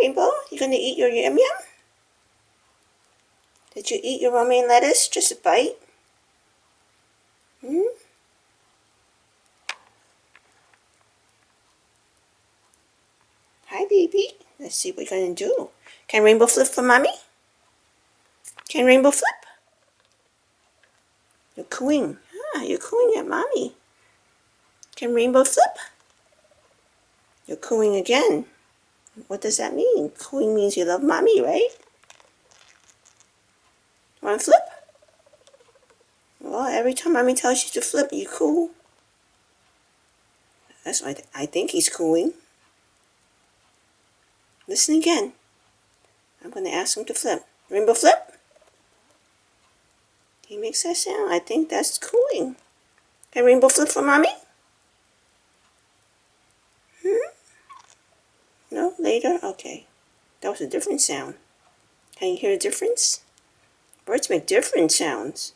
Rainbow. You gonna eat your yum yum? Did you eat your romaine lettuce? Just a bite? Hmm? Hi, baby. Let's see what you're gonna do. Can Rainbow flip for mommy? Can Rainbow flip? You're cooing. Ah, you're cooing at mommy. Can Rainbow flip? You're cooing again. What does that mean? Cooing means you love mommy, right? Want to flip? Well, every time mommy tells you to flip, you coo. That's why I think he's cooing. Listen again. I'm going to ask him to flip. Rainbow flip? He makes that sound. I think that's cooing. Can Rainbow flip for mommy? No? Later? Okay. That was a different sound. Can you hear a difference? Birds make different sounds.